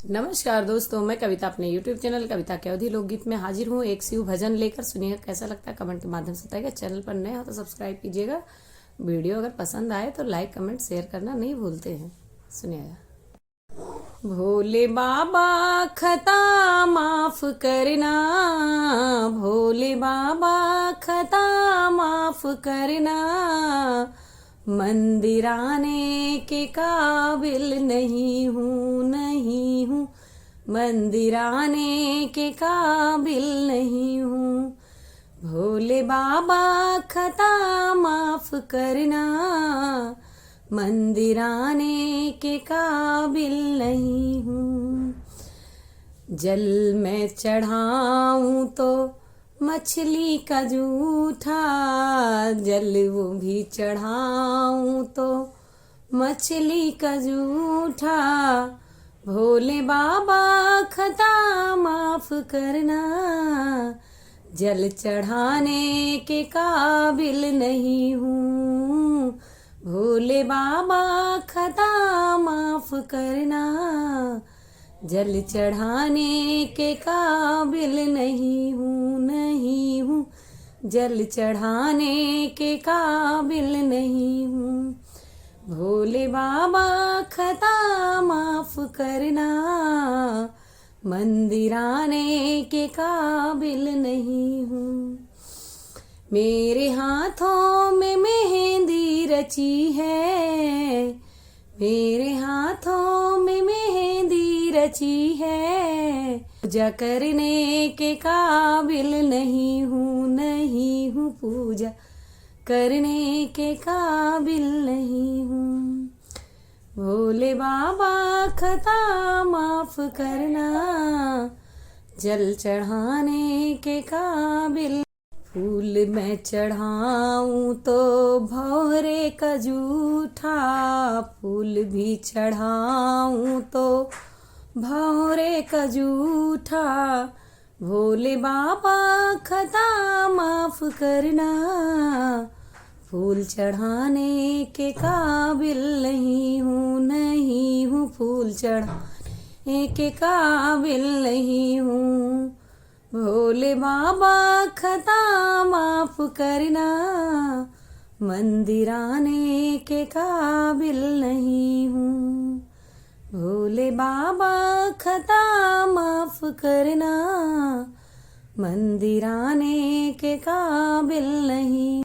नमस्कार दोस्तों, मैं कविता अपने YouTube चैनल कविता के अवधि लोकगीत में हाजिर हूँ। एक शिव भजन लेकर सुनिएगा, कैसा लगता है कमेंट के माध्यम से बताइएगा। चैनल पर नए हो तो सब्सक्राइब कीजिएगा। वीडियो अगर पसंद आए तो लाइक कमेंट शेयर करना नहीं भूलते हैं। सुनिएगा। भोले बाबा खता माफ करना, भोले बाबा खता माफ करना, मंदिर आने के काबिल नहीं हूँ, नहीं हूँ, मंदिर आने के काबिल नहीं हूँ। भोले बाबा खता माफ करना, मंदिर आने के काबिल नहीं हूँ। जल में चढ़ाऊं तो मछली का जूठा, जल वो भी चढ़ाऊं तो मछली का जूठा, भोले बाबा खता माफ करना, जल चढ़ाने के काबिल नहीं हूँ। भोले बाबा खता माफ करना, जल चढ़ाने के काबिल नहीं हूँ, नहीं हूँ, जल चढ़ाने के काबिल नहीं हूँ। भोले बाबा खता माफ करना, मंदिर आने के काबिल नहीं हूँ। मेरे हाथों में मेहंदी रची है, मेरे हाथों में मेहंदी रची है, पूजा करने के काबिल नहीं हूँ, नहीं हूँ, पूजा करने के काबिल नहीं हूँ। भोले बाबा खता माफ करना, जल चढ़ाने के काबिल। फूल मैं चढ़ाऊं तो भौरे का जूठा, फूल भी चढ़ाऊं तो भौरे का जूठा, भोले बाबा खता माफ करना, फूल चढ़ाने के काबिल नहीं हूँ, नहीं हूँ, फूल चढ़ाने के काबिल नहीं हूँ। भोले बाबा खता माफ करना, मंदिर आने के काबिल नहीं हूँ। भोले बाबा खता माफ करना, मंदिर आने के काबिल नहीं।